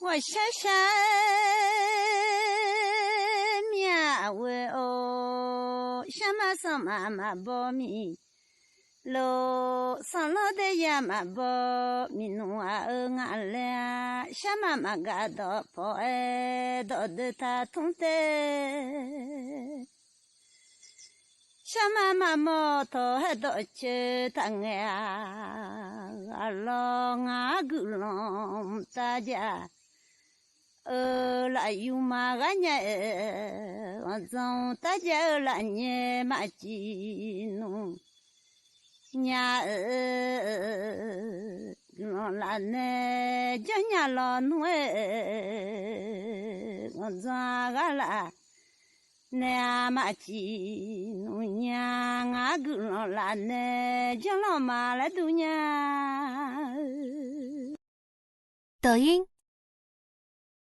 我下下面为哦，什么什么嘛不米，lo 上老的呀嘛不米努啊俺俩，什么嘛个都破哎都的他通的。什么嘛么头还多吃汤呀，阿龙啊古龙大家。la yuma ganya zong ta ja la nye ma chi nu nya no la ne ja nya lo nu zong ga la ne ma chi nu nya nga gu no la ne ja lo ma la du nya 抖音